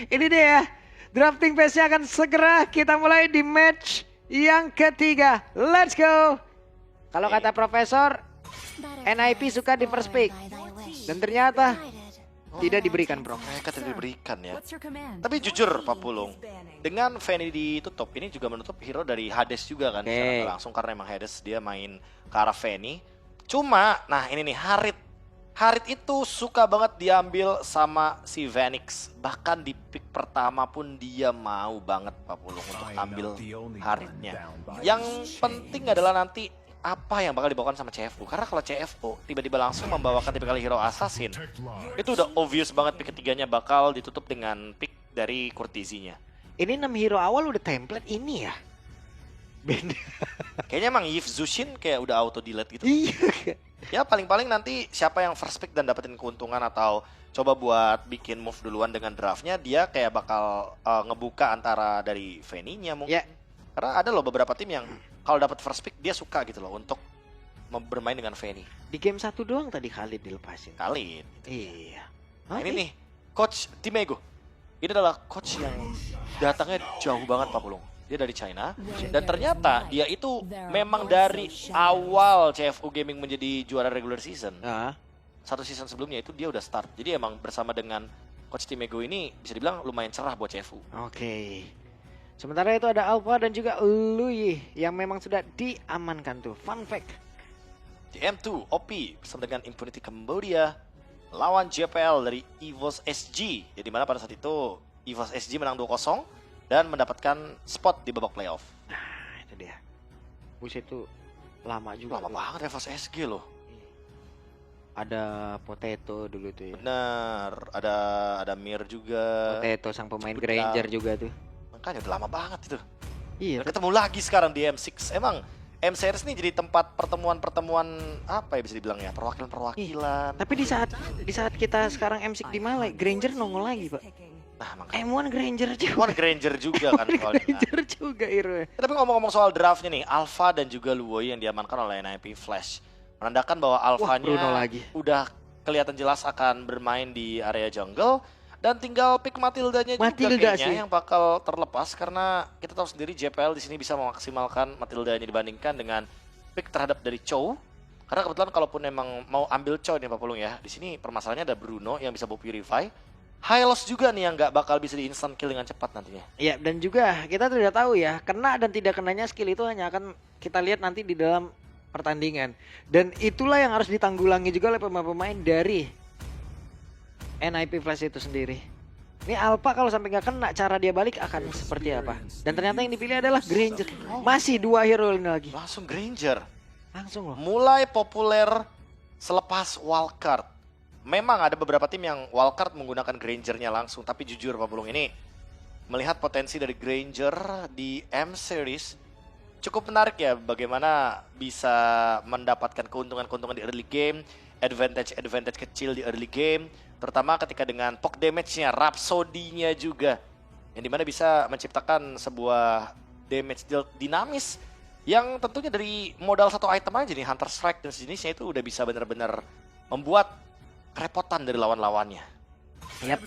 Ini dia ya. Drafting phase-nya akan segera kita mulai di match yang ketiga. Let's go. Kalau kata Profesor, NIP suka di first pick. Dan ternyata tidak diberikan, bro. Mereka tidak diberikan ya. Tapi jujur Pak Pulung, dengan Fanny ditutup, ini juga menutup hero dari Hades juga kan. Secara nggak langsung karena emang Hades dia main ke arah Fanny. Cuma, nah ini nih Harit itu suka banget diambil sama si Vanix. Bahkan di pick pertama pun dia mau banget Pak Pulung untuk ambil Haritnya. Yang penting adalah nanti apa yang bakal dibawakan sama CFU. Karena kalau CFU tiba-tiba langsung membawakan tipikal hero assassin, itu udah obvious banget pick ketiganya bakal ditutup dengan pick dari Courtesy-nya. Ini 6 hero awal udah template ini ya. Beda. Kayaknya emang Yves Zushin kayak udah auto delete gitu. Iya. Ya paling-paling nanti siapa yang first pick dan dapetin keuntungan atau coba buat bikin move duluan dengan draftnya, dia kayak bakal ngebuka antara dari Fanny-nya mungkin. Ya. Karena ada loh beberapa tim yang kalau dapat first pick dia suka gitu loh untuk bermain dengan Fanny. Di game 1 doang tadi Khalid dilepasin. Khalid. Iya. Nah, ini nih coach Timego. Ini adalah coach yang datangnya jauh banget Pak Pulung. Dia dari China dan ternyata dia itu memang dari awal CFU Gaming menjadi juara regular season. Satu season sebelumnya itu dia udah start. Jadi emang bersama dengan coach Timego ini bisa dibilang lumayan cerah buat CFU. Oke. Sementara itu ada Alpha dan juga Lui yang memang sudah diamankan tuh. Fun fact. DM2 OP bersama dengan Impunity Cambodia lawan JPL dari EVOS SG. Jadi mana pada saat itu EVOS SG menang 2-0 dan mendapatkan spot di babak playoff. Nah, itu dia. Buset itu lama juga. Lama banget EVOS SG loh. Ada Potato dulu tuh ya. Bener, ada Mir juga. Potato sang pemain Cibuta. Granger juga tuh. Makanya udah lama banget itu. Iya. Dan ketemu lagi sekarang di M6. Emang M-Series ini jadi tempat pertemuan-pertemuan apa ya bisa dibilang ya, perwakilan-perwakilan. Tapi di saat kita sekarang M6 di Malai, Granger nongol lagi, Pak. Nah, makanya M1 Granger juga. M1 Granger juga kan soalnya. Granger juga hero. Tapi ngomong-ngomong soal draftnya nih, Alpha dan juga Luoyi yang diamankan oleh NIP Flash menandakan bahwa Alphanya udah kelihatan jelas akan bermain di area jungle dan tinggal pick Matildanya juga kayaknya yang bakal terlepas karena kita tahu sendiri JPL di sini bisa memaksimalkan Matildanya dibandingkan dengan pick terhadap dari Chow. Karena kebetulan kalaupun emang mau ambil Chow nih Pak Pulung ya, di sini permasalahannya ada Bruno yang bisa bawa Purify. Hylos juga nih yang nggak bakal bisa di instant kill dengan cepat nantinya. Iya, dan juga kita tidak tahu ya, kena dan tidak kenanya skill itu hanya akan kita lihat nanti di dalam pertandingan. Dan itulah yang harus ditanggulangi juga oleh pemain-pemain dari NIP Flash itu sendiri. Ini Alpha kalau sampai nggak kena, cara dia balik akan seperti apa? Dan ternyata yang dipilih adalah Granger. Masih 2 hero ini lagi. Langsung Granger. Langsung loh. Mulai populer selepas wildcard. Memang ada beberapa tim yang wildcard menggunakan Grangernya langsung. Tapi jujur Pak Pulung ini melihat potensi dari Granger di M-Series cukup menarik ya. Bagaimana bisa mendapatkan keuntungan-keuntungan di early game. Advantage kecil di early game. Terutama ketika dengan poke damage-nya, Rhapsody-nya juga. Yang dimana bisa menciptakan sebuah damage deal dinamis. Yang tentunya dari modal satu item aja nih, Hunter Strike dan sejenisnya itu udah bisa benar-benar membuat kerepotan dari lawan-lawannya. Yap.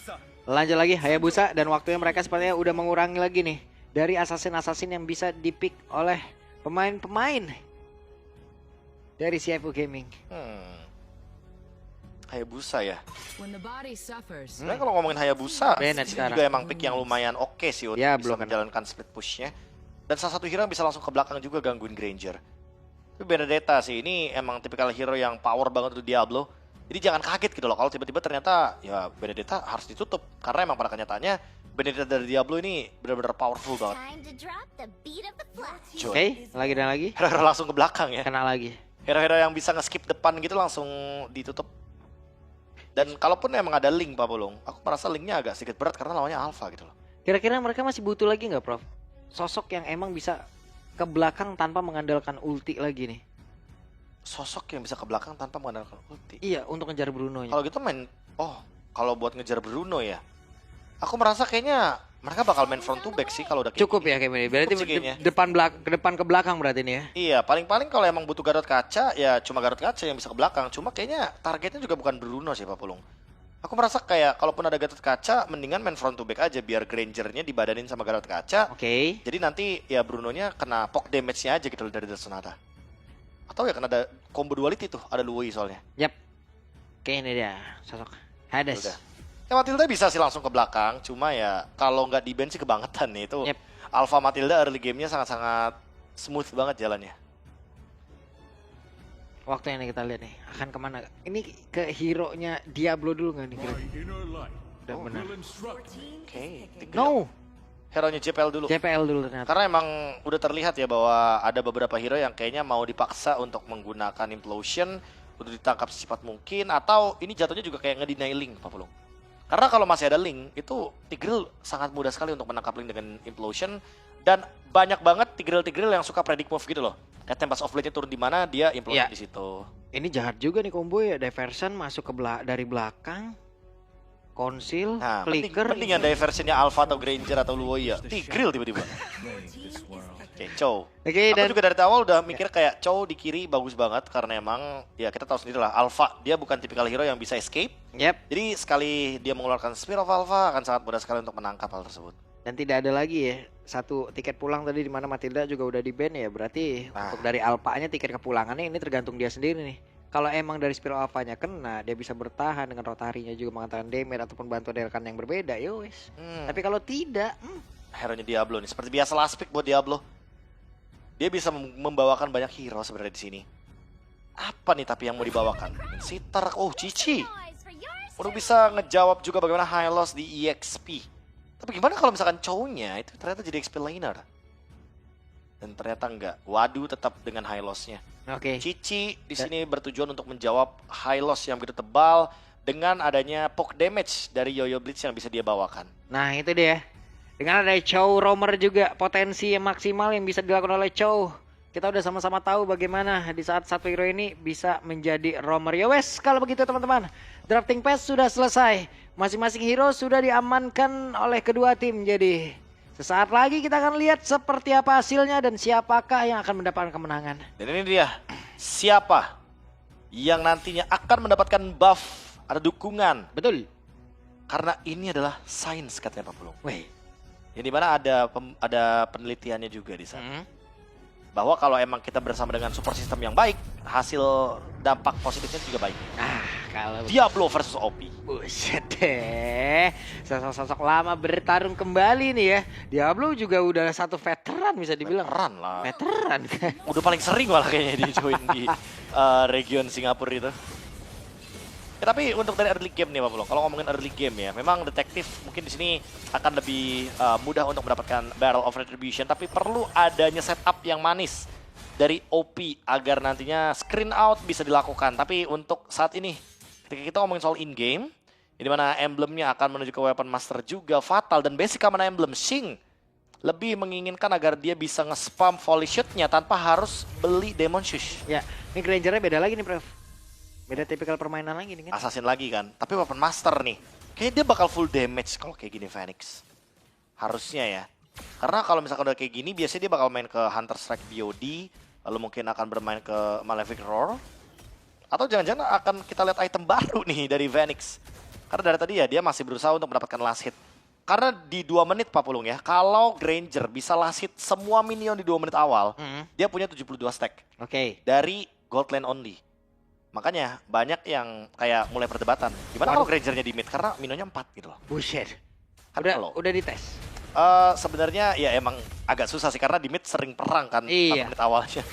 Lanjut lagi Hayabusa dan waktunya mereka sepertinya udah mengurangi lagi nih. Dari assassin-assassin yang bisa dipick oleh pemain-pemain dari CFU Gaming. Hayabusa ya. Sebenarnya Kalau ngomongin Hayabusa, Bennett ini sekarang juga emang pick yang lumayan oke sih untuk ya, bisa menjalankan split pushnya. Dan salah satu hero yang bisa langsung ke belakang juga gangguin Granger. Tapi Benedetta sih, ini emang tipikal hero yang power banget untuk Diablo. Jadi jangan kaget gitu loh kalau tiba-tiba ternyata ya Benedetta harus ditutup. Karena emang pada kenyataannya Benedetta dari Diablo ini benar-benar powerful banget. Oke, lagi dan lagi. Hero-hero langsung ke belakang ya. Kena lagi. Hero-hero yang bisa nge-skip depan gitu langsung ditutup. Dan kalaupun emang ada Link Pak Pulung, aku merasa Linknya agak sedikit berat karena lawannya Alpha gitu loh. Kira-kira mereka masih butuh lagi nggak, Prof? Sosok yang emang bisa ke belakang tanpa mengandalkan ulti lagi nih. Sosok yang bisa ke belakang tanpa mengandalkan ulti. Iya, untuk ngejar Bruno-nya. Kalau gitu kalau buat ngejar Bruno ya, aku merasa kayaknya mereka bakal main front to back sih kalau udah kayak cukup gini. Ya kayak gini. Berarti kayaknya. depan ke belakang berarti nih ya. Iya, paling-paling kalau emang butuh Garot kaca ya cuma Garot kaca yang bisa ke belakang. Cuma kayaknya targetnya juga bukan Bruno sih Pak Pulung. Aku merasa kayak kalaupun ada Gatot Kaca, mendingan main front to back aja biar Grangernya dibadanin sama Gatot Kaca. Oke. Jadi nanti ya Bruno-nya kena poke damage-nya aja gitu loh dari The Sonata. Atau ya kan ada combo duality tuh, ada Luoi soalnya. Yap. Oke, ini dia sosok Hades. Udah. Ya Matilda bisa sih langsung ke belakang, cuma ya kalau nggak di ban sih kebangetan nih itu. Yep. Alpha Matilda early game-nya sangat-sangat smooth banget jalannya. Waktu ini kita lihat nih akan kemana. Ini ke hero-nya Diablo dulu nggak nih? Udah benar. Oke, No, hero-nya JPL dulu. JPL dulu ternyata. Karena emang udah terlihat ya bahwa ada beberapa hero yang kayaknya mau dipaksa untuk menggunakan Implosion untuk ditangkap secepat mungkin, atau ini jatuhnya juga kayak ngedeny Link, Pak Pulung. Karena kalau masih ada Link, itu Tigreal sangat mudah sekali untuk menangkap Link dengan Implosion, dan banyak banget Tigreal yang suka predict move gitu loh. Kayak Tempest of Blade-nya turun di mana, dia Implosion Iya. di situ. Ini jahat juga nih combo ya. Diversion masuk ke dari belakang. Konsil, Nah, flicker. mending yang diversionnya Alpha atau Granger atau Luoi ya. Tigreal tiba-tiba. Oke, Chow. Oke, Aku dan juga dari awal udah mikir kayak Chow di kiri bagus banget karena emang ya kita tahu sendiri lah Alpha dia bukan tipikal hero yang bisa escape. yep. Jadi sekali dia mengeluarkan Spear of Alpha akan sangat mudah sekali untuk menangkap hal tersebut. Dan tidak ada lagi ya satu tiket pulang tadi di mana Matilda juga udah di ban ya. Berarti Nah. untuk dari Alpha-nya tiket kepulangannya ini tergantung dia sendiri nih. Kalau emang dari Spiral Alpha-nya kena, dia bisa bertahan dengan rotarinya juga mengatakan damage ataupun bantu dari rekan yang berbeda, ya wis. Tapi kalau tidak, Hero-nya Diablo nih seperti biasa last pick buat Diablo. Dia bisa membawakan banyak hero sebenarnya di sini. Apa nih tapi yang mau dibawakan? Sitar, oh Cici. Udah bisa ngejawab juga bagaimana high loss di EXP. Tapi gimana kalau misalkan Chow-nya itu ternyata jadi XP laner? Dan ternyata enggak. Waduh tetap dengan high loss-nya. oke. Cici di sini bertujuan untuk menjawab high loss yang begitu tebal dengan adanya poke damage dari Yoyo Blitz yang bisa dia bawakan. Nah itu dia. Dengan ada Chow Roamer juga potensi yang maksimal yang bisa dilakukan oleh Chow. Kita udah sama-sama tahu bagaimana di saat satu hero ini bisa menjadi roamer. Ya wes, kalau begitu teman-teman, drafting phase sudah selesai. Masing-masing hero sudah diamankan oleh kedua tim. Jadi sesaat lagi kita akan lihat seperti apa hasilnya dan siapakah yang akan mendapatkan kemenangan. Dan ini dia, siapa yang nantinya akan mendapatkan buff atau dukungan. Betul. Karena ini adalah sains katanya Pak Pulung. Weh. Yang dimana ada penelitiannya juga di sana. Bahwa kalau emang kita bersama dengan support system yang baik, hasil dampak positifnya juga baik. Kalau Diablo versus OP. buset deh, sosok-sosok lama bertarung kembali nih ya. Diablo juga udah satu veteran bisa dibilang. Veteran lah. Veteran kan. Udah paling sering malah kayaknya di join di region Singapura itu. Ya, tapi untuk dari early game nih Pak Pulung, kalau ngomongin early game ya, memang detektif mungkin di sini akan lebih mudah untuk mendapatkan Barrel of Retribution, tapi perlu adanya setup yang manis dari OP agar nantinya screen out bisa dilakukan. Tapi untuk saat ini, ketika kita ngomongin soal in game, di mana emblemnya akan menuju ke Weapon Master juga Fatal dan basic mana emblem Shing lebih menginginkan agar dia bisa nge-spam volley shoot-nya tanpa harus beli Demon Shush. Ya, ini Granger-nya beda lagi nih, Prof. Beda tipikal permainan lagi nih kan. Assassin lagi kan, tapi Weapon Master nih kayaknya dia bakal full damage kalau kayak gini Phoenix. Harusnya ya. Karena kalau misalkan udah kayak gini biasanya dia bakal main ke Hunter Strike BOD, lalu mungkin akan bermain ke Malefic Roar. Atau jangan-jangan akan kita lihat item baru nih dari Phoenix. Karena dari tadi ya dia masih berusaha untuk mendapatkan last hit. Karena di 2 menit Pak Pulung ya, kalau Granger bisa last hit semua minion di 2 menit awal, dia punya 72 stack Oke. dari gold lane only. Makanya banyak yang kayak mulai perdebatan. Gimana kalau Grangernya di mid? Karena minionnya 4 gitu loh. Buset. Kan Udah kalau udah dites. sebenarnya ya emang agak susah sih karena di mid sering perang kan 1 Iya. menit awalnya.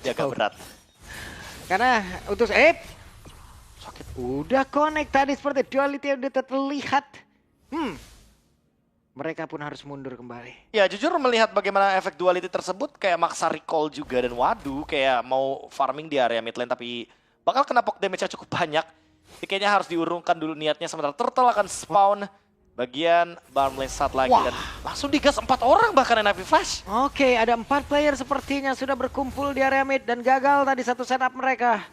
Dia agak berat. Karena utus Sakit. udah connect tadi seperti duality yang udah terlihat. Mereka pun harus mundur kembali. Ya jujur melihat bagaimana efek duality tersebut kayak maksa recall juga dan waduh kayak mau farming di area mid lane tapi bakal kena poke damage-nya cukup banyak. Jadi kayaknya harus diurungkan dulu niatnya sementara Turtle akan spawn bagian bottom lane saat lagi dan langsung digas 4 orang bahkan NIP Flash. Oke, ada 4 player sepertinya sudah berkumpul di area mid dan gagal tadi satu setup mereka.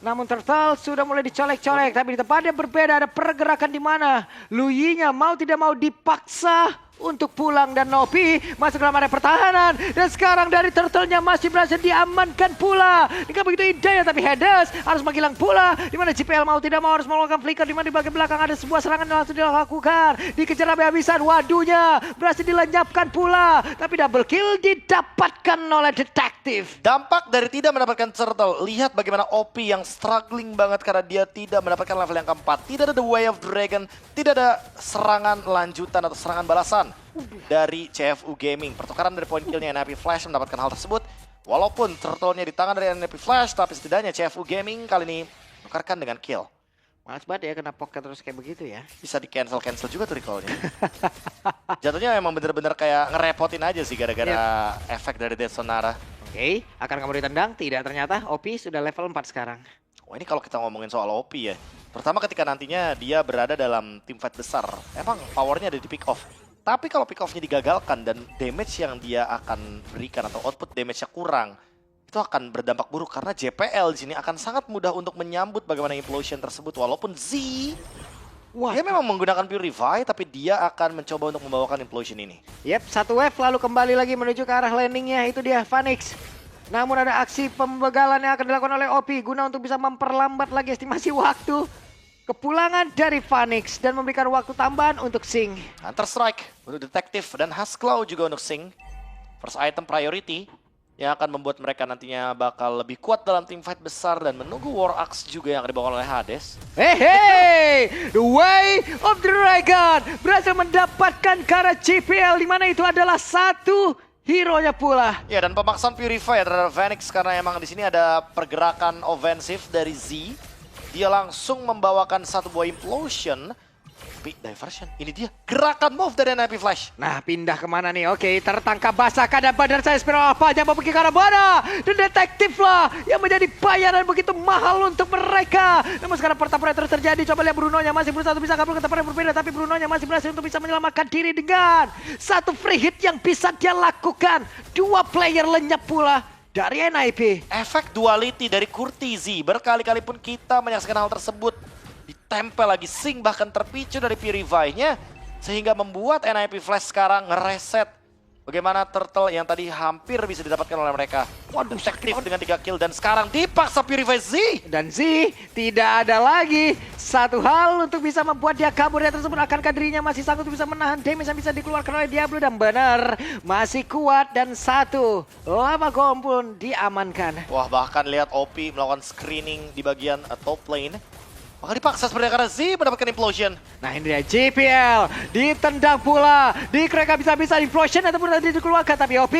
Namun Turtle sudah mulai dicolek-colek, tapi di tempatnya berbeda ada pergerakan di mana Luyi-nya mau tidak mau dipaksa untuk pulang dan Nopi masuk dalam area pertahanan dan sekarang dari Turtle-nya masih berhasil diamankan pula. Ini kan begitu indah ya, tapi Hades harus menghilang pula. Di mana JPL mau tidak mau harus melakukan flicker, di mana di bagian belakang ada sebuah serangan yang langsung dilakukan. Dikejar habis-habisan, waduhnya berhasil dilenyapkan pula, tapi double kill didapatkan oleh Detektif. Dampak dari tidak mendapatkan Turtle, lihat bagaimana OP yang struggling banget karena dia tidak mendapatkan level yang keempat. Tidak ada The Way of Dragon, tidak ada serangan lanjutan atau serangan balasan dari CFU Gaming. Pertukaran dari point killnya NIP Flash mendapatkan hal tersebut. Walaupun Turtle-nya di tangan dari NIP Flash, tapi setidaknya CFU Gaming kali ini menukarkan dengan kill. Males banget ya kena pocket terus kayak begitu ya. Bisa di cancel juga tuh recall-nya. Jatuhnya memang bener-bener kayak ngerepotin aja sih gara-gara efek dari Death Sonara. Oke, akan kamu ditendang? Tidak, ternyata OP sudah level 4 sekarang. Wah, ini kalau kita ngomongin soal OP ya. Terutama ketika nantinya dia berada dalam tim fight besar. Emang powernya ada di pick off. Tapi kalau pick off-nya digagalkan dan damage yang dia akan berikan atau output damage-nya kurang, itu akan berdampak buruk karena JPL di sini akan sangat mudah untuk menyambut bagaimana implosion tersebut. Walaupun Z, dia memang menggunakan Purify, tapi dia akan mencoba untuk membawakan implosion ini. Yep, satu wave lalu kembali lagi menuju ke arah landingnya, itu dia Phoenix. Namun ada aksi pembegalan yang akan dilakukan oleh OP guna untuk bisa memperlambat lagi estimasi waktu kepulangan dari Phoenix dan memberikan waktu tambahan untuk Sing. Hunter Strike untuk Detektif dan Hasclaw juga untuk Sing. First item priority yang akan membuat mereka nantinya bakal lebih kuat dalam tim fight besar dan menunggu War Axe juga yang akan dibawa oleh Hades. Hey, The Way of Dragon berhasil mendapatkan Kara JPL, di mana itu adalah satu hero-nya pula. Ya, dan pemaksaan Purify terhadap Phoenix karena emang di sini ada pergerakan ofensif dari Z. Dia langsung membawakan satu buah implosion. Big diversion. Ini dia gerakan move dari NIP Flash. Nah, pindah kemana nih? Oke, tertangkap basah keadaan badan saya spiral apa aja mau pergi ke arah mana? Dan Detektif lah yang menjadi bayaran begitu mahal untuk mereka. Namun sekarang pertempuran terus terjadi. Coba lihat Bruno-nya masih berusaha untuk bisa kabur ke tempat yang berbeda, tapi Bruno-nya masih berhasil untuk bisa menyelamatkan diri dengan satu free hit yang bisa dia lakukan. Dua player lenyap pula dari NIP. Efek duality dari Kurtizi. Berkali-kali pun kita menyaksikan hal tersebut. Ditempel lagi Sing, bahkan terpicu dari Purify-nya. Sehingga membuat NIP Flash sekarang ngereset. Bagaimana Turtle yang tadi hampir bisa didapatkan oleh mereka. Waduh, Detektif dengan 3 kill dan sekarang dipaksa Purify Z. Dan Z tidak ada lagi satu hal untuk bisa membuat dia kabur dari tersebut. Akankah dirinya masih sanggup bisa menahan damage yang bisa dikeluarkan oleh Diablo? Dan benar, masih kuat dan satu lava golem pun diamankan. Wah, bahkan lihat OP melakukan screening di bagian top lane. Maka dipaksa sebenarnya karena Z mendapatkan implosion. Nah ini dia JPL, ditendang pula, dikerek bisa-bisa implosion ataupun tadi dikeluarkan. Tapi OP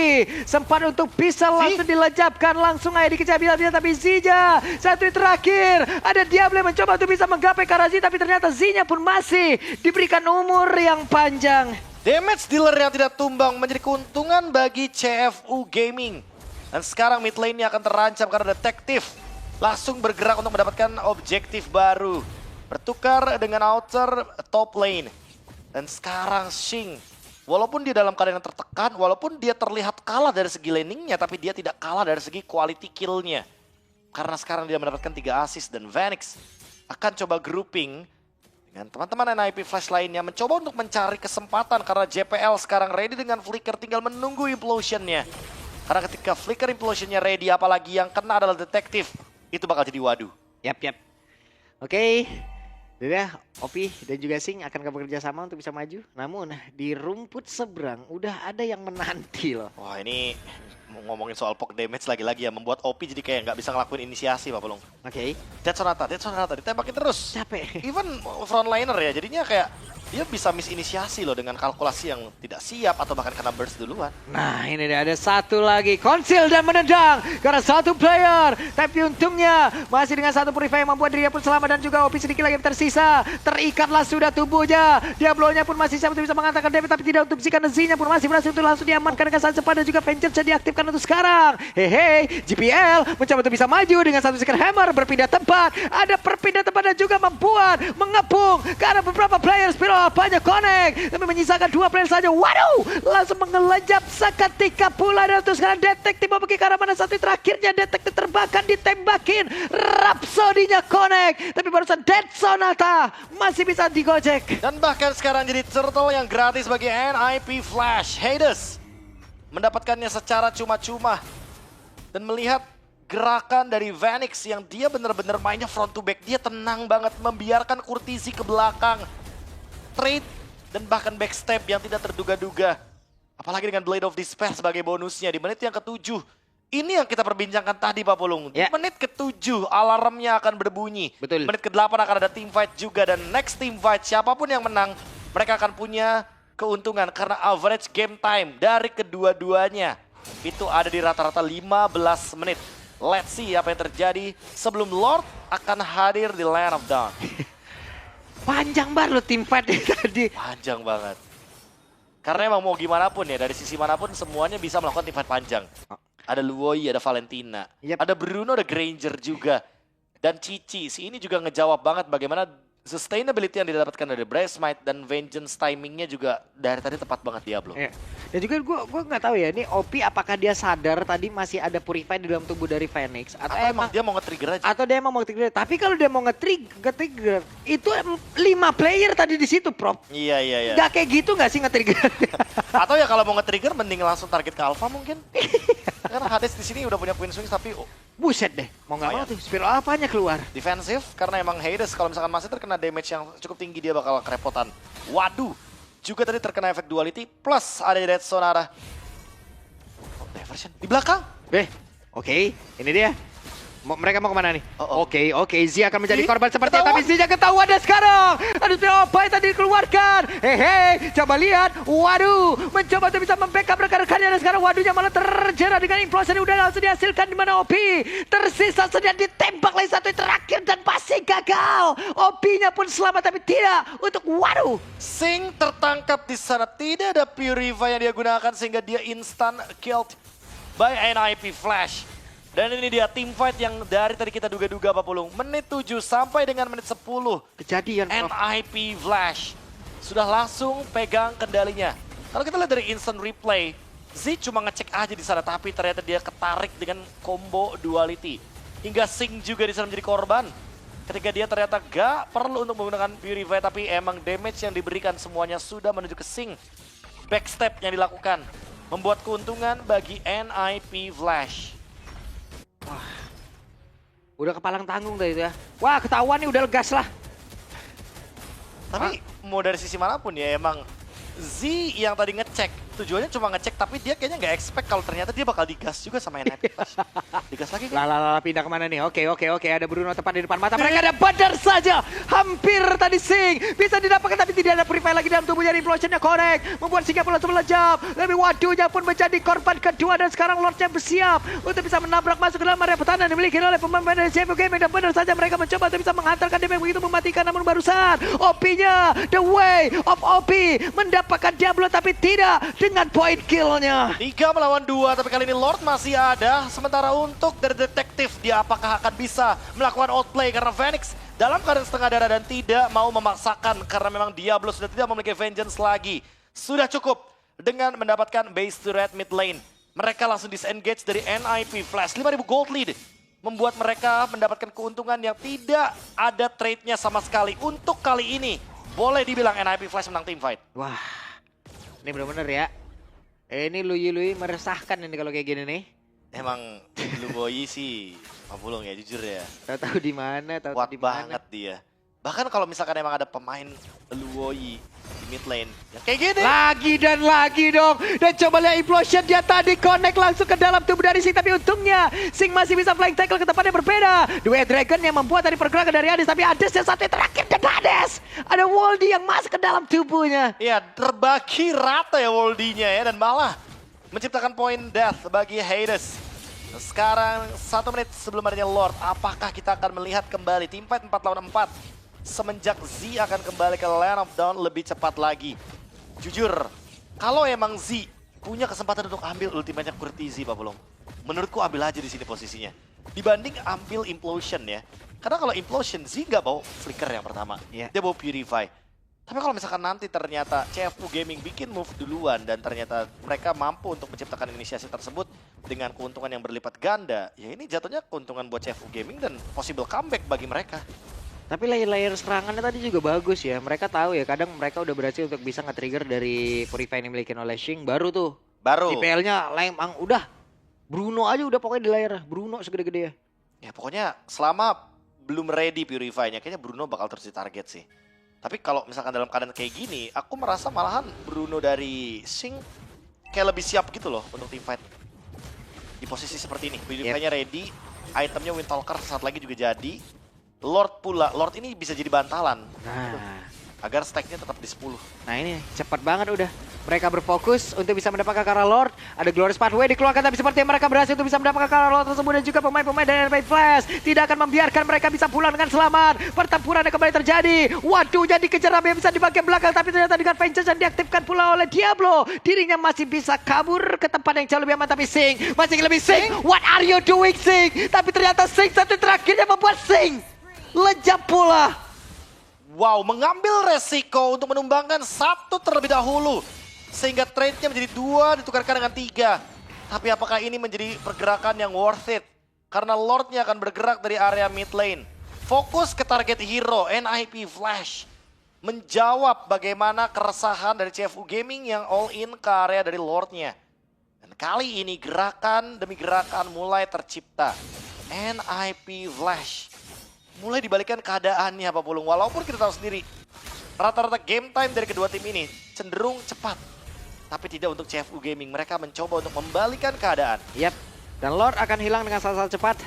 sempat untuk bisa langsung dilejapkan, langsung aja dikejar bisa-bisa. Tapi Z-nya, satu terakhir, ada Diablo yang mencoba untuk bisa menggapai ke arah Z. Tapi ternyata Z-nya pun masih diberikan umur yang panjang. Damage dealer yang tidak tumbang menjadi keuntungan bagi CFU Gaming. Dan sekarang mid lane-nya akan terancam karena Detektif langsung bergerak untuk mendapatkan objektif baru. Bertukar dengan outer top lane. Dan sekarang Sing, walaupun dia dalam keadaan yang tertekan, walaupun dia terlihat kalah dari segi laningnya, tapi dia tidak kalah dari segi quality kill-nya. Karena sekarang dia mendapatkan 3 assist dan Phoenix akan coba grouping dengan teman-teman NIP Flash lainnya. Mencoba untuk mencari kesempatan karena JPL sekarang ready dengan flicker, tinggal menunggu implosion-nya. Karena ketika flicker implosion-nya ready, apalagi yang kena adalah Detektif, itu bakal jadi waduh. Yap. Oke. Udah, Opi dan juga Sing akan bekerja sama untuk bisa maju. Namun di rumput seberang udah ada yang menanti loh. Wah, ini ngomongin soal poke damage lagi-lagi ya. Membuat OP jadi kayak nggak bisa ngelakuin inisiasi, Pak Pulung. Oke. Death Sonata ditembakin terus. Capek. Even frontliner ya, jadinya kayak dia bisa misinisiasi loh dengan kalkulasi yang tidak siap atau bahkan kena burst duluan. Nah ini dia, ada satu lagi konsil dan menendang karena satu player. Tapi untungnya masih dengan satu Purify yang membuat dirinya pun selamat dan juga OP sedikit lagi yang tersisa. Terikatlah sudah tubuhnya. Diablo-nya pun masih siap untuk bisa mengatakan damage tapi tidak untuk bisikan. Z-nya pun masih berhasil untuk langsung diamankan dengan saat cepat dan juga Vengeance diaktifkan dilakukan untuk sekarang. Hehe, GPL mencoba untuk bisa maju dengan satu second hammer berpindah tempat. Ada perpindah tempat dan juga membuat mengepung ke arah beberapa player. Spiral banyak connect, tapi menyisakan 2 player saja. Waduh, langsung mengelejap seketika pula. Dan untuk sekarang detektif mempergi ke arah mana satu terakhirnya. Detektif terbakar ditembakin. Rhapsody-nya connect, tapi barusan Dead Sonata masih bisa digojek. Dan bahkan sekarang jadi turtle yang gratis bagi NIP Flash. Hades mendapatkannya secara cuma-cuma. Dan melihat gerakan dari Vanix yang dia benar-benar mainnya front to back. Dia tenang banget membiarkan Kurtisi ke belakang. Trade dan bahkan backstep yang tidak terduga-duga. Apalagi dengan Blade of Despair sebagai bonusnya di menit yang ke-7. Ini yang kita perbincangkan tadi Pak Pulung. Di menit ke-7 alarmnya akan berbunyi. Betul. Menit ke-8 akan ada team fight juga. Dan next team fight siapapun yang menang, mereka akan punya keuntungan. Karena average game time dari kedua-duanya itu ada di rata-rata 15 menit. Let's see apa yang terjadi sebelum Lord akan hadir di Land of Dawn. Panjang banget loh tim fight tadi. Panjang banget. Karena emang mau gimana pun ya, dari sisi manapun semuanya bisa melakukan team fight panjang. Ada Luoi, ada Valentina, ada Bruno, ada Granger juga. Dan Cici, si ini juga ngejawab banget bagaimana sustainability yang didapatkan dari Breastmite dan Vengeance timingnya juga dari tadi tepat banget Diablo. Ya. Dan juga gue nggak tahu ya, ini OP apakah dia sadar tadi masih ada purify di dalam tubuh dari Phoenix atau emang dia mau nge-trigger aja. Atau dia emang mau nge-trigger. Tapi kalau dia mau nge-trigger itu 5 player tadi di situ, Prof. Iya. Gak kayak gitu nggak sih nge-trigger? Atau ya kalau mau nge-trigger mending langsung target ke Alpha mungkin. Karena Hades di sini udah punya Queen Swings tapi buset deh, mau nggak mau tuh Spiral apanya keluar. Defensif karena emang Hades kalau misalkan masih terkena damage yang cukup tinggi dia bakal kerepotan. Waduh, juga tadi terkena efek duality plus ada Dead Sonata. Oh, diversion di belakang. Oke, ini dia. Mereka mau kemana nih? Oh. Oke, Z akan menjadi korban sepertinya, tapi Z-nya ketahuan dan sekarang ada Spiral apa yang tadi dikeluarkan. Hehe, coba lihat. Waduh, mencoba untuk bisa membackup rekan-rekannya dan sekarang waduhnya malah terjerat dengan implosion udah langsung dihasilkan di mana OP. Tersisa saja ditembak lagi satu yang terakhir dan masih gagal. OP-nya pun selamat tapi tidak untuk waduh. Sing tertangkap di sana, tidak ada Purify yang dia gunakan sehingga dia instant killed by NIP Flash. Dan ini dia team fight yang dari tadi kita duga-duga Pak Pulung. Menit 7 sampai dengan menit 10. Kejadian, Prof. NIP Flash sudah langsung pegang kendalinya. Kalau kita lihat dari instant replay, Z cuma ngecek aja di sana tapi ternyata dia ketarik dengan combo duality. Hingga Sing juga di sana menjadi korban. Ketika dia ternyata gak perlu untuk menggunakan Purify tapi emang damage yang diberikan semuanya sudah menuju ke Sing. Backstep yang dilakukan membuat keuntungan bagi NIP Flash. Wah, udah kepalang tanggung tadi itu ya. Wah, ketahuan nih udah legas lah. Tapi mau dari sisi manapun ya emang Z yang tadi ngecek. Tujuannya cuma ngecek tapi dia kayaknya nggak expect kalau ternyata dia bakal digas juga sama NIP Flash. Digas lagi kan? Lah, pindah kemana nih? Oke, ada Bruno tepat di depan mata mereka, ada Badar saja. Hampir tadi Sing bisa didapatkan tapi tidak ada Purify lagi dalam tubuhnya. Implosionnya connect, membuat Singnya pun langsung melejap. Lebih waduhnya pun menjadi korban kedua dan sekarang Lordnya bersiap untuk bisa menabrak masuk ke dalam area pertahanan yang dimiliki oleh pemain dari JV Gaming. Dan benar saja mereka mencoba untuk bisa menghantarkan dia begitu mematikan, namun barusan OP-nya, the way of OP mendapatkan Diablo tapi tidak dengan point kill-nya. 3 melawan 2 tapi kali ini Lord masih ada. Sementara untuk dari detektif dia apakah akan bisa melakukan outplay karena Phoenix dalam keadaan setengah darah dan tidak mau memaksakan karena memang Diablo sudah tidak memiliki vengeance lagi. Sudah cukup dengan mendapatkan base turret mid lane. Mereka langsung disengage dari NIP Flash. 5.000 gold lead membuat mereka mendapatkan keuntungan yang tidak ada trade-nya sama sekali. Untuk kali ini boleh dibilang NIP Flash menang team fight. Wah, ini benar-benar ya. Ini Lui meresahkan ini kalau kayak gini nih. Emang Luoi sih, Pulung ya jujur ya. Tahu di mana, tahu Kuat di mana. banget dia. Bahkan kalau misalkan emang ada pemain Luoi di mid lane, ya kayak gini. Lagi dan lagi dong. Dan coba lihat implosion dia tadi connect langsung ke dalam tubuh dari Sing. Tapi untungnya Sing masih bisa flying tackle ke tempat yang berbeda. Dua Dragon yang membuat tadi pergerakan dari Hades. Tapi Hades yang satu yang terakhir dan Hades. Ada Woldy yang masuk ke dalam tubuhnya. Iya terbagi rata ya Woldy-nya ya. Dan malah menciptakan point death bagi Hades. Sekarang 1 menit sebelum adanya Lord. Apakah kita akan melihat kembali team fight 4 lawan 4? Semenjak Z akan kembali ke Land of Dawn lebih cepat lagi. Jujur, kalau emang Z punya kesempatan untuk ambil ultimate-nya Courtesy, Pak Pulung. Menurutku ambil aja di sini posisinya. Dibanding ambil Implosion ya. Karena kalau Implosion, Z nggak bawa Flicker yang pertama. Iya. Dia bawa Purify. Tapi kalau misalkan nanti ternyata CFU Gaming bikin move duluan dan ternyata mereka mampu untuk menciptakan inisiasi tersebut dengan keuntungan yang berlipat ganda, ya ini jatuhnya keuntungan buat CFU Gaming dan possible comeback bagi mereka. Tapi layer-layer serangannya tadi juga bagus ya. Mereka tahu ya, kadang mereka udah berhasil untuk bisa nge-trigger dari Purify yang dimiliki oleh Shing. Baru tuh. Baru. JPL-nya emang udah. Bruno aja udah pokoknya di layar. Bruno segede-gede ya. Ya pokoknya selama belum ready Purify-nya, kayaknya Bruno bakal terus target sih. Tapi kalau misalkan dalam keadaan kayak gini, aku merasa malahan Bruno dari Sing kayak lebih siap gitu loh untuk team fight. Di posisi seperti ini, Purify-nya ready, itemnya Windtalker saat lagi juga jadi. Lord pula, Lord ini bisa jadi bantalan. Nah. Agar stack-nya tetap di 10. Nah ini cepat banget udah. Mereka berfokus untuk bisa mendapatkan Kara Lord. Ada Glorious Pathway dikeluarkan, tapi seperti mereka berhasil untuk bisa mendapatkan Kara Lord tersebut. Dan juga pemain-pemain dari Enemy Flash tidak akan membiarkan mereka bisa pulang dengan selamat. Pertempuran yang kembali terjadi. Waduh, jadi kejar yang bisa di bagian belakang. Tapi ternyata dengan Vengeance yang diaktifkan pula oleh Diablo. Dirinya masih bisa kabur ke tempat yang jauh lebih aman. Tapi Sing masih lebih Sing. What are you doing Sing? Tapi ternyata Sing satu terakhirnya membuat Sing lejap pula. Wow, mengambil resiko untuk menumbangkan satu terlebih dahulu. Sehingga trade-nya menjadi 2 ditukarkan dengan 3. Tapi apakah ini menjadi pergerakan yang worth it? Karena Lord-nya akan bergerak dari area mid lane. Fokus ke target hero, NIP Flash. Menjawab bagaimana keresahan dari CFU Gaming yang all in ke area dari Lord-nya. Dan kali ini gerakan demi gerakan mulai tercipta. NIP Flash mulai dibalikan keadaannya Pak Pulung. Walaupun kita tahu sendiri rata-rata game time dari kedua tim ini cenderung cepat. Tapi tidak untuk CFU Gaming. Mereka mencoba untuk membalikan keadaan. Yap, dan Lord akan hilang dengan sangat cepat.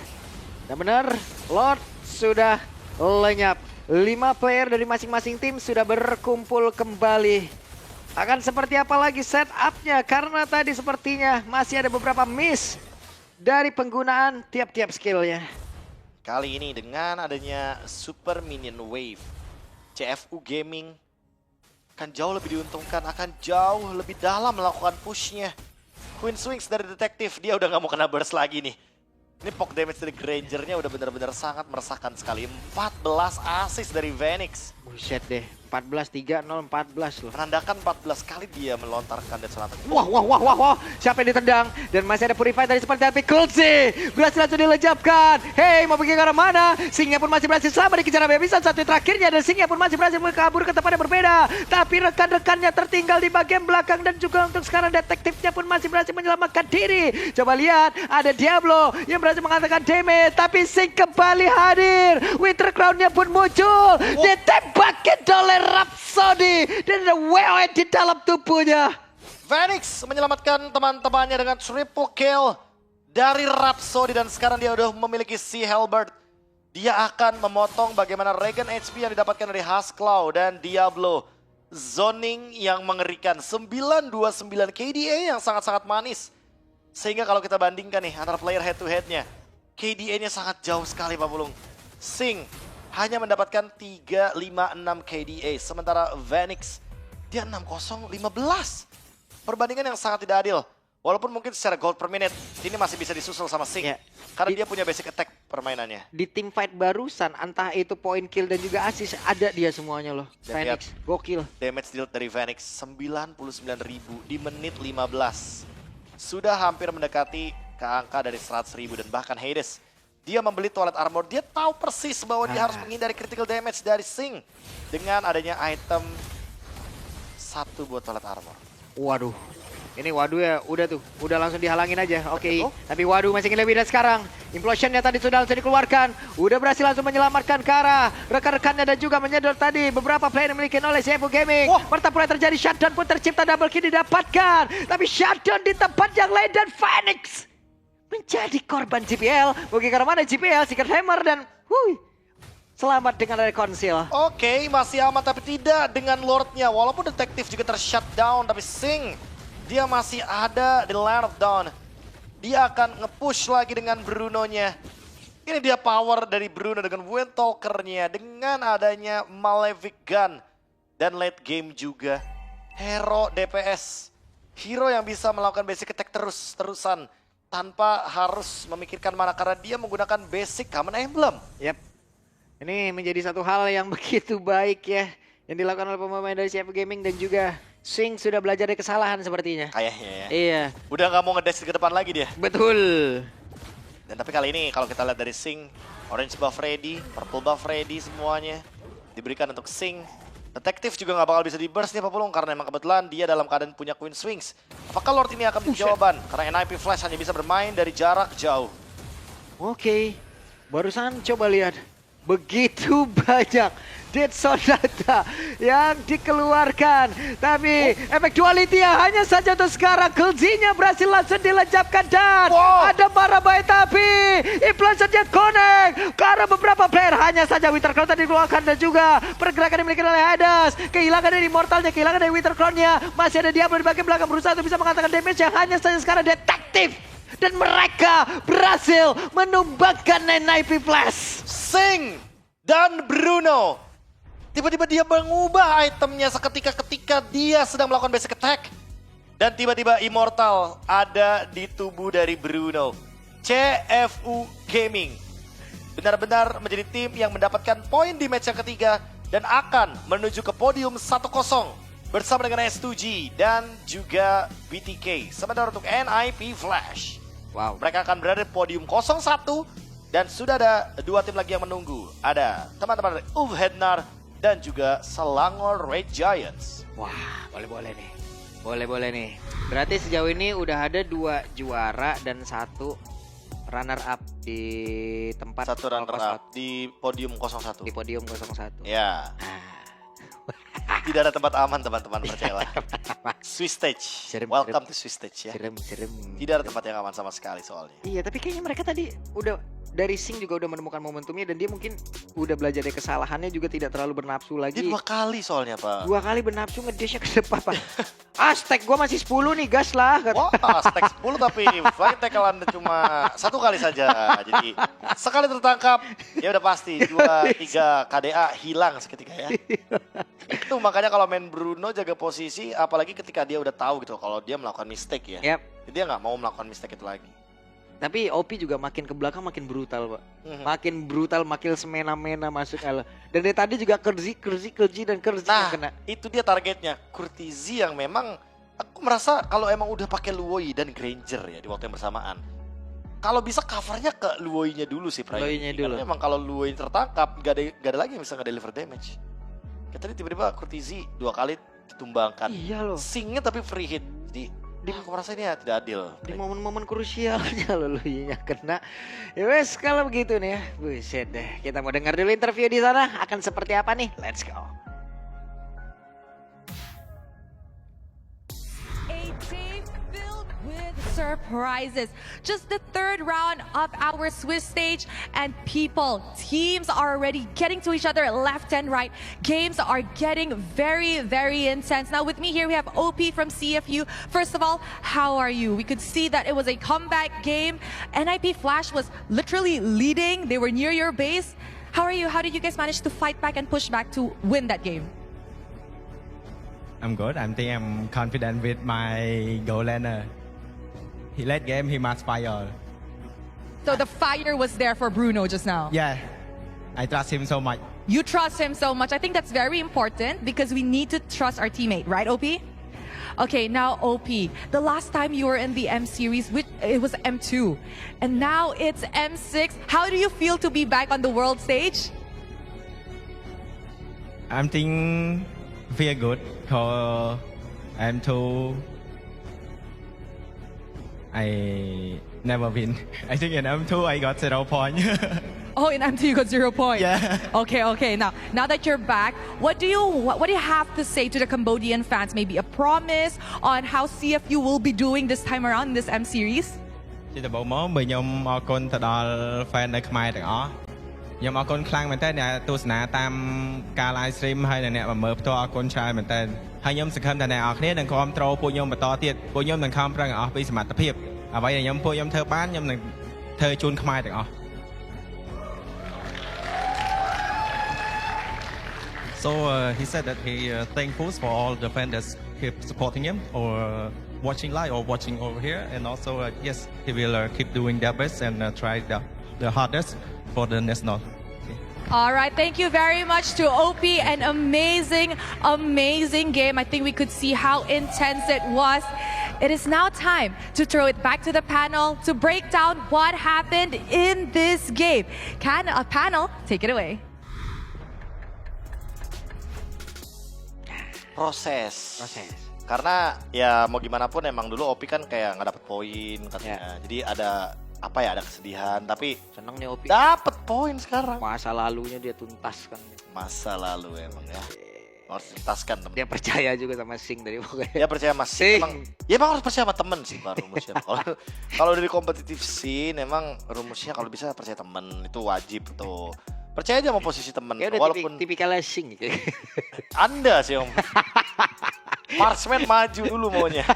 Dan benar, Lord sudah lenyap. 5 player dari masing-masing tim sudah berkumpul kembali. Akan seperti apa lagi setupnya? Karena tadi sepertinya masih ada beberapa miss dari penggunaan tiap-tiap skillnya. Kali ini dengan adanya Super Minion Wave, CFU Gaming akan jauh lebih diuntungkan, akan jauh lebih dalam melakukan pushnya. Queen Swings dari detektif, dia udah gak mau kena burst lagi nih. Ini poke damage dari Granger-nya udah benar-benar sangat meresahkan sekali. 14 assist dari Phoenix. Buset deh, 14-3-0, 14 loh. Menandakan 14 kali dia melontarkan Death Sonata. Wah. Siapa yang ditendang? Dan masih ada Purify tadi seperti api Coolsey. Berhasil langsung dilejapkan. Hey, mau pergi ke arah mana? Singnya pun masih berhasil selamat dikejar Abisan. Satu terakhirnya dan Singnya pun masih berhasil kabur ke tempat yang berbeda. Tapi rekan-rekannya tertinggal di bagian belakang. Dan juga untuk sekarang detektifnya pun masih berhasil menyelamatkan diri. Coba lihat, ada Diablo yang berhasil mengatakan damage. Tapi Sing kembali hadir. Winter Crown-nya pun muncul. Ditembakin oleh Rhapsody dan ada WoW di dalam tubuhnya. Phoenix menyelamatkan teman-temannya dengan triple kill dari Rhapsody dan sekarang dia udah memiliki Sea Halberd. Dia akan memotong bagaimana Regen HP yang didapatkan dari Husklau dan Diablo. Zoning yang mengerikan, 929 KDA yang sangat-sangat manis. Sehingga kalau kita bandingkan nih antara player head to headnya, KDA-nya sangat jauh sekali Pak Pulung. Sing hanya mendapatkan 356 KDA, sementara Phoenix dia 6015. Perbandingan yang sangat tidak adil. Walaupun mungkin secara gold per minute ini masih bisa disusul sama Sing. Ya. Karena dia punya basic attack permainannya. Di tim fight barusan, entah itu point kill dan juga assist, ada dia semuanya loh. Dan Phoenix, gokil. Damage dealt dari Phoenix 99.000 di menit 15. Sudah hampir mendekati ke angka dari 100.000 dan bahkan Hades. Dia membeli toilet armor, dia tahu persis bahwa dia harus menghindari critical damage dari Sing. Dengan adanya item 1 buat toilet armor. Waduh. Ini waduh ya, udah langsung dihalangin aja. Oke. Tapi waduh masih ingin lebih dan sekarang. Implosionnya tadi sudah langsung dikeluarkan. Udah berhasil langsung menyelamatkan Kara. Rekan-rekannya dan juga menyedot tadi beberapa player yang dimiliki oleh CFU Gaming. Pertempuran terjadi, shutdown pun tercipta, double kill didapatkan. Tapi shutdown di tempat yang lain dan Phoenix menjadi korban JPL. Mungkin karena mana JPL, Secret Hammer dan selamat dengan rekonsil. Oke, masih aman tapi tidak dengan Lord-nya. Walaupun detektif juga ter-shutdown, tapi Sing dia masih ada di Land of Dawn. Dia akan nge-push lagi dengan Bruno-nya. Ini dia power dari Bruno dengan Windtalker-nya. Dengan adanya Malefic Gun. Dan late game juga. Hero DPS. hero yang bisa melakukan basic attack terus-terusan tanpa harus memikirkan mana karena dia menggunakan basic common emblem. Yap. Ini menjadi satu hal yang begitu baik ya yang dilakukan oleh pemain dari CF Gaming dan juga Swing sudah belajar dari kesalahan sepertinya. Kayaknya ya. Iya. Udah nggak mau ngedash ke depan lagi dia. Betul. Dan tapi kali ini kalau kita lihat dari Sing, orange buff ready, purple buff ready semuanya diberikan untuk Sing. Detektif juga nggak bakal bisa di burst nih Papulung karena emang kebetulan dia dalam keadaan punya Queen Swings. Apakah Lord ini akan menjadi jawaban? Karena NIP Flash hanya bisa bermain dari jarak jauh. Oke. Barusan coba lihat. Begitu banyak Dead Sonata yang dikeluarkan. Tapi efek duality yang hanya saja untuk sekarang. Kelzinya berhasil langsung dilencapkan dan ada para bayi tapi Influencer Jet connect. Karena beberapa player hanya saja Winter Crown tadi dikeluarkan dan juga pergerakan dimiliki oleh Hades. Kehilangan dari Immortalnya, kehilangan dari Winter Crown-nya. Masih ada Diablo di bagian belakang berusaha untuk bisa mengatakan damage yang hanya saja sekarang detektif. Dan mereka berhasil menumbangkan NIP Flash. Sing dan Bruno. Tiba-tiba dia mengubah itemnya seketika ketika dia sedang melakukan basic attack. Dan tiba-tiba Immortal ada di tubuh dari Bruno. CFU Gaming benar-benar menjadi tim yang mendapatkan poin di match yang ketiga dan akan menuju ke podium 1-0 bersama dengan S2G dan juga BTK. Sementara untuk NIP Flash, Wow. mereka akan berada di podium 0-1 dan sudah ada dua tim lagi yang menunggu. Ada teman-teman dari Hednar dan juga Selangor Red Giants. Wah, boleh-boleh nih. Boleh-boleh nih. Berarti sejauh ini udah ada 2 juara dan 1 runner up di tempat Satu runner up di podium 01. di podium 01. Ya, Ah. tidak ada tempat aman teman-teman, percayalah. Swiss Stage, welcome to Swiss Stage ya. Serem. Tidak ada tempat yang aman sama sekali soalnya. Iya, tapi kayaknya mereka tadi udah dari Sing juga udah menemukan momentumnya dan dia mungkin udah belajar dari kesalahannya juga tidak terlalu bernafsu lagi. Dia 2 kali soalnya Pak. 2 kali bernafsu ngedashnya ke depan Pak. Stack gua masih 10 nih, gas lah. Wah, stack 10 tapi flying tackle Anda cuma 1 kali saja. Jadi sekali tertangkap, ya udah pasti 2-3 KDA hilang seketika ya. Itu makanya kalau main Bruno jaga posisi, apalagi ketika dia udah tahu gitu kalau dia melakukan mistake ya. Yap. Dia nggak mau melakukan mistake itu lagi. Tapi OP juga makin ke belakang makin brutal, Pak. Makin brutal, makin semena-mena masuk ala. Dan dari tadi juga Kerzi dan Kerzi yang kena. Itu dia targetnya. Kurtizi yang memang aku merasa kalau emang udah pakai Luoi dan Granger ya di waktu yang bersamaan. Kalau bisa covernya ke Luoi-nya dulu sih, Luoi-nya dulu. Karena memang kalau Luoi tertangkap gak ada lagi yang bisa nge-deliver damage. Kayak tadi tiba-tiba Kurtizi 2 kali ditumbangkan. Iya loh. Singnya tapi free hit. Jadi aku merasa ini ya tidak adil. Di momen-momen krusialnya loh Luinya kena. Ya wes kalau begitu nih ya. Buset deh. Kita mau dengar dulu interview di sana. Akan seperti apa nih? Let's go. A day filled with surprises. Just the 3rd round of our Swiss stage and teams are already getting to each other left and right. Games are getting very, very intense. Now with me here we have OP from CFU. First of all, how are you? We could see that it was a comeback game. NIP Flash was literally leading. They were near your base. How are you? How did you guys manage to fight back and push back to win that game? I'm good. I think I'm confident with my goal laner. He late game, he must fire. So the fire was there for Bruno just now. Yeah, I trust him so much. You trust him so much. I think that's very important because we need to trust our teammate, right, OP? Okay, now OP. The last time you were in the M series, it was M2, and now it's M6. How do you feel to be back on the world stage? I'm think feel good because M2 I never win. I think in M2 I got 0 point. Oh, in M2 you got 0 points. Yeah. Okay. Now that you're back, what do you have to say to the Cambodian fans? Maybe a promise on how CFU will be doing this time around in this M series? ជាដំបូងមកបើខ្ញុំអរគុណទៅដល់ fan នៅខ្មែរទាំងអស់ខ្ញុំអរគុណខ្លាំងមែនតើអ្នកទស្សនាតាមការ live stream ហើយអ្នកមើលផ្ទាល់អរគុណច្រើនមែនតើហើយខ្ញុំសង្ឃឹមថាអ្នកនរគ្នានឹងគ្រប់គ្រងពួកខ្ញុំបន្តទៀតពួកខ្ញុំនឹងខំប្រឹងអស់ពីសមត្ថភាពអ្វីដែលពួកខ្ញុំធ្វើបានខ្ញុំនឹងធ្វើជូនខ្មែរទាំងអស់ So he said that he thankful for all the fans that keep supporting him or watching live or watching over here, and also yes, he will keep doing their best and try the hardest for the national. All right, thank you very much to OP. An amazing, amazing game. I think we could see how intense it was. It is now time to throw it back to the panel to break down what happened in this game. Can a panel take it away? Proses. Proses. Karena ya mau gimana pun emang dulu Opi kan kayak nggak dapet poin katanya. Jadi ada apa ya, ada kesedihan, tapi Seneng nih Opi. dapet poin sekarang. Masa lalunya dia tuntaskan. Masa lalu emang ya. Harus tuntaskan temen. Dia percaya juga sama Sing tadi pokoknya. Dia percaya sama Sing. emang, ya emang harus percaya sama temen sih Pak rumusnya. Kalau dari kompetitif scene emang rumusnya kalau bisa percaya temen, itu wajib tuh. Percaya aja sama posisi temen. Ya udah Walaupun tipikalnya Sing. Anda sih om. Marksman maju dulu maunya.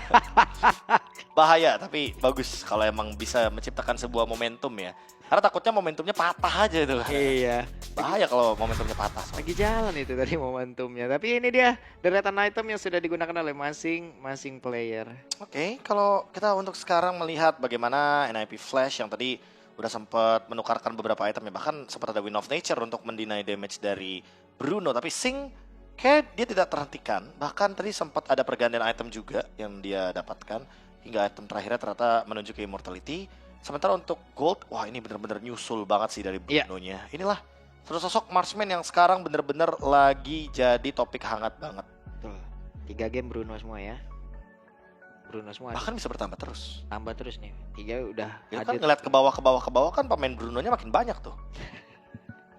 Bahaya tapi bagus kalau emang bisa menciptakan sebuah momentum ya. Karena takutnya momentumnya patah aja itu. Iya. Bahaya kalau momentumnya patah. Lagi jalan itu tadi momentumnya. Tapi ini dia deretan item yang sudah digunakan oleh masing-masing player. Oke, kalau kita untuk sekarang melihat bagaimana NIP Flash yang tadi udah sempat menukarkan beberapa item ya, bahkan sempat ada Wind of Nature untuk mendinai damage dari Bruno, tapi Sing kayak dia tidak terhentikan. Bahkan tadi sempat ada pergantian item juga yang dia dapatkan hingga item terakhirnya ternyata menuju ke Immortality. Sementara untuk Gold, wah ini benar-benar nyusul banget sih dari Bruno-nya. Inilah sosok marksman yang sekarang benar-benar lagi jadi topik hangat banget. Betul. 3 game Bruno semua ya. Bruno semua. Bahkan bisa bertambah terus. Tambah terus nih. 3 udah Ya kan ngeliat ke bawah kan pemain Bruno-nya makin banyak tuh.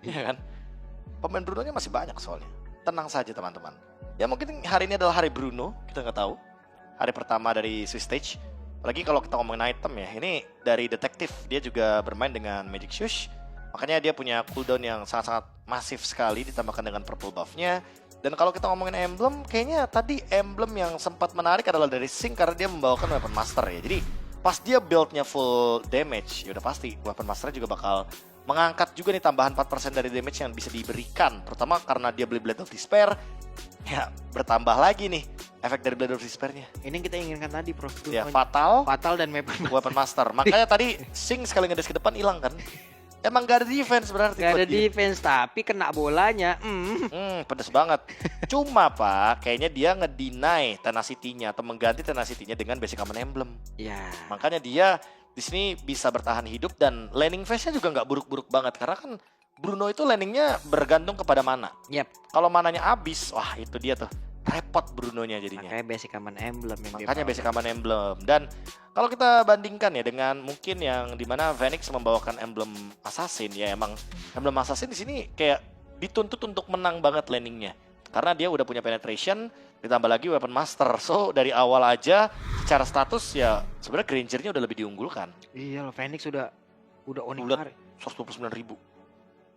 Iya kan? Pemain Bruno-nya masih banyak soalnya. Tenang saja teman-teman. Ya mungkin hari ini adalah hari Bruno, kita nggak tahu. Hari pertama dari Swiss Stage. Apalagi kalau kita ngomongin item ya, ini dari detektif, dia juga bermain dengan Magic Shush. Makanya dia punya cooldown yang sangat-sangat masif sekali ditambahkan dengan purple buff-nya. Dan kalau kita ngomongin emblem, kayaknya tadi emblem yang sempat menarik adalah dari Sing karena dia membawakan Weapon Master ya. Jadi pas dia build-nya full damage, ya udah pasti Weapon Master-nya juga bakal mengangkat juga nih tambahan 4% dari damage yang bisa diberikan. Terutama karena dia beli Blade of Despair, ya bertambah lagi nih efek dari Blade of Despair-nya. Ini yang kita inginkan tadi, Prof. Ya fatal Dan Weapon Master. Makanya tadi Sing sekali ngedes ke depan hilang kan. Emang gak ada defense berarti. Gak ada buat dia. defense, tapi kena bolanya. Pedes banget. Cuma Pak, kayaknya dia ngedeny tenacity-nya atau mengganti tenacity-nya dengan basic common emblem. Ya. Makanya dia di sini bisa bertahan hidup dan laning phase-nya juga nggak buruk-buruk banget karena kan Bruno itu laningnya bergantung kepada mana. Yap. Kalau mananya habis, wah itu dia tuh. Repot Brunonya jadinya. Makanya basic common emblem yang Makanya dibawa. basic common emblem. Dan kalau kita bandingkan ya dengan mungkin yang dimana Phoenix membawakan emblem assassin, ya emang emblem assassin di sini kayak dituntut untuk menang banget laningnya. Karena dia udah punya penetration, ditambah lagi weapon master. So dari awal aja secara status ya sebenarnya Granger-nya udah lebih diunggulkan. Iya loh, Phoenix udah owning Udah hari. 129.000.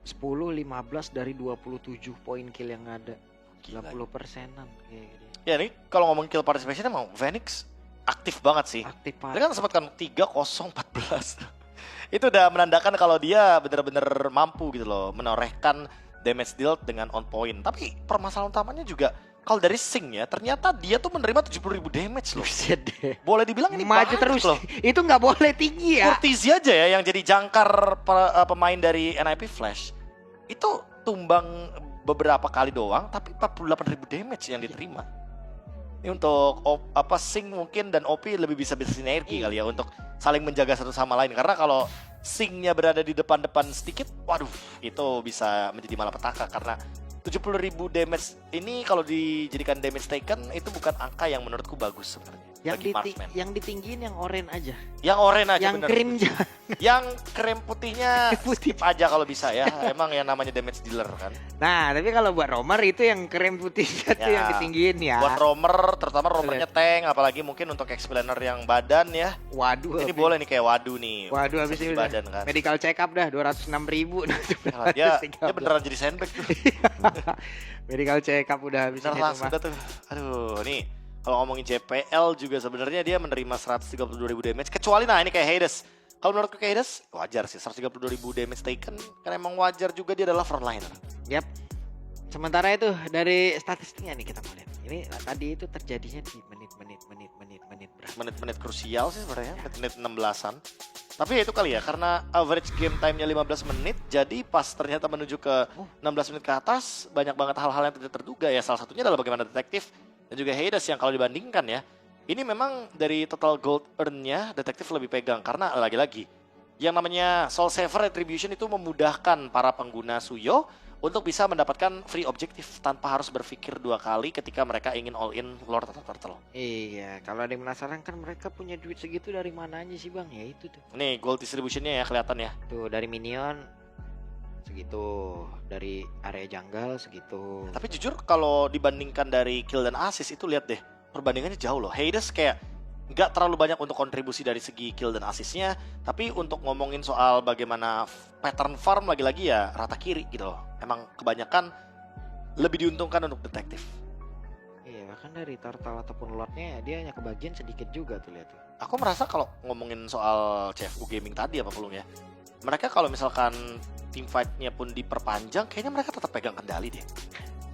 10-15 dari 27 poin kill yang ada. Gila. 90%-an kayak gitu. Ya ini kalau ngomong kill participation emang Phoenix aktif banget sih. Aktif Dia parah. kan sempat kan 3-0-14. Itu udah menandakan kalau dia bener-bener mampu gitu loh menorehkan damage deal dengan on point. Tapi permasalahan utamanya juga kalau dari Sing ya, ternyata dia tuh menerima 70.000 damage loh. Buset deh. Boleh dibilang ini Maju banyak terus loh. Itu nggak boleh tinggi ya. Kurtizi aja ya yang jadi jangkar pemain dari NIP Flash. Itu tumbang beberapa kali doang tapi 48.000 damage yang diterima. Ini untuk Sing mungkin dan OP lebih bisa bersinergi kali ya untuk saling menjaga satu sama lain. Karena kalau Singnya berada di depan-depan sedikit, waduh itu bisa menjadi malapetaka. Karena 70.000 damage ini kalau dijadikan damage taken itu bukan angka yang menurutku bagus sebenarnya. Yang ditinggiin yang oranye aja. Yang oranye aja Yang bener. krim jangan. Yang krem putihnya Putih. skip aja kalau bisa ya. Emang yang namanya damage dealer kan. Nah, tapi kalau buat Romer itu yang krim putihnya tuh Ya, yang ditinggiin ya. Buat roamer, terutama roamernya tank, apalagi mungkin untuk explainer yang badan ya. Waduh. Ini boleh nih kayak wadu nih. Waduh, habis Segi ini udah badan kan. medical check up dah 206.000. Ya, dia beneran jadi sandbag tuh. Medical check up udah habis Bener ini langsung tuh, dah tuh. Aduh, nih kalau ngomongin JPL juga sebenarnya dia menerima 132.000 damage. Kecuali nah ini kayak Hades. Kalau menurutku kayak Hades wajar sih 132.000 damage taken. Karena emang wajar juga dia adalah frontliner. Yap. Sementara itu dari statistiknya nih kita mau lihat. Ini tadi itu terjadinya di menit berapa? Menit-menit krusial sih sebenarnya, menit-menit 16-an. Tapi ya itu kali ya, karena average game time-nya 15 menit, jadi pas ternyata menuju ke 16 menit ke atas, banyak banget hal-hal yang tidak terduga ya. Salah satunya adalah bagaimana detektif dan juga Hades yang kalau dibandingkan ya, ini memang dari total gold earn-nya, detektif lebih pegang. Karena lagi-lagi, yang namanya Soul Saver Retribution itu memudahkan para pengguna Suyo untuk bisa mendapatkan free objektif tanpa harus berpikir dua kali ketika mereka ingin all in Lord atau Turtle. Iya, kalau ada yang penasaran kan mereka punya duit segitu dari mana aja sih bang? Ya itu tuh. Nih gold distributionnya ya kelihatan ya. Tuh dari minion segitu, dari area jungle segitu. Tapi jujur kalau dibandingkan dari kill dan assist itu lihat deh, perbandingannya jauh loh. Hades kayak nggak terlalu banyak untuk kontribusi dari segi kill dan assistnya, tapi untuk ngomongin soal bagaimana pattern farm lagi-lagi ya rata kiri gitu loh. Emang kebanyakan lebih diuntungkan untuk detektif. Iya, bahkan dari turtle ataupun lordnya dia hanya kebagian sedikit juga tuh lihat tuh. Aku merasa kalau ngomongin soal CFU Gaming tadi apa belum ya, mereka kalau misalkan team fight-nya pun diperpanjang, kayaknya mereka tetap pegang kendali deh.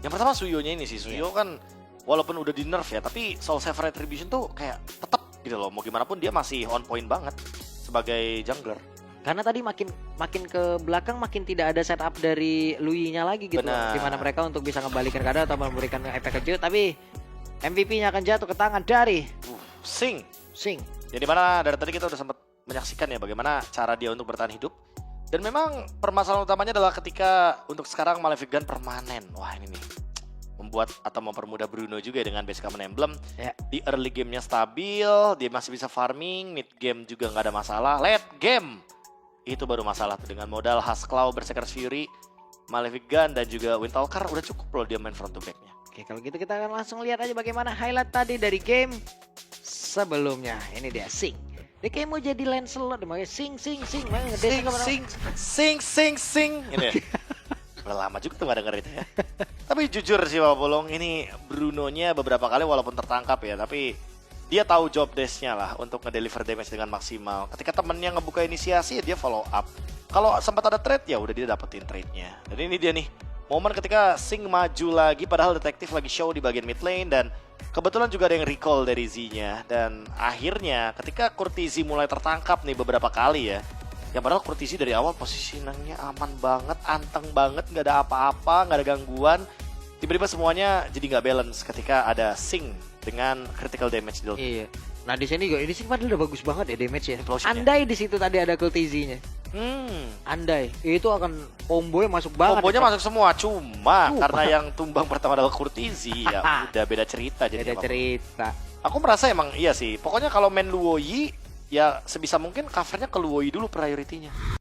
Yang pertama Suyo-nya ini sih, Suyo kan walaupun udah di nerf ya, tapi Soul Saver Retribution tuh kayak tetap gitu loh, mau gimana pun dia masih on point banget sebagai jungler. Karena tadi makin ke belakang makin tidak ada setup dari Lui-nya lagi gitu. Benar. Dimana mereka untuk bisa kembalikan keadaan atau memberikan efek kecil, tapi MVP-nya akan jatuh ke tangan dari Sing. Sing. Jadi mana dari tadi kita udah sempat menyaksikan ya bagaimana cara dia untuk bertahan hidup. Dan memang permasalahan utamanya adalah ketika untuk sekarang Malefic Gun permanen. Wah ini nih membuat atau mempermudah Bruno juga dengan basic common emblem. Ya. Di early game-nya stabil, dia masih bisa farming, mid game juga nggak ada masalah. Late game itu baru masalah tuh dengan modal Husklaw, Berserker's Fury, Malefic Gun dan juga Windtalker udah cukup loh dia main front to back-nya. Oke, kalau gitu kita akan langsung lihat aja bagaimana highlight tadi dari game sebelumnya. Ini dia Sing. Dia kayak mau jadi Lancelot, makanya sing. Makanya ngedesnya kemana-mana. Sing. Ini ya. Udah lama juga tuh gak denger itu ya. Tapi jujur sih Bapak Bolong, ini Bruno-nya beberapa kali walaupun tertangkap ya, tapi dia tahu job desk-nya lah untuk ngedeliver damage dengan maksimal. Ketika temennya ngebuka inisiasi ya dia follow up. Kalau sempat ada trade ya udah dia dapetin trade-nya. Dan ini dia nih, momen ketika Sing maju lagi padahal detektif lagi show di bagian mid lane dan kebetulan juga ada yang recall dari Z-nya. Dan akhirnya ketika Courtesy mulai tertangkap nih beberapa kali ya, yang padahal Courtesy dari awal positioningnya aman banget, anteng banget, nggak ada apa-apa, nggak ada gangguan. Tiba-tiba semuanya jadi nggak balance ketika ada Sing dengan critical damage deal. Iya. Nah di sini juga ini sih padahal udah bagus banget ya damage ya. Implosion ya? Andai di situ tadi ada Courtesy-nya. Andai itu akan combo masuk banget. Kombonya ya, masuk semua, cuma karena yang tumbang pertama adalah Courtesy ya udah beda cerita jadi. Beda cerita. Aku merasa emang iya sih. Pokoknya kalau main Luoyi ya sebisa mungkin covernya ke Luoyi dulu priority-nya.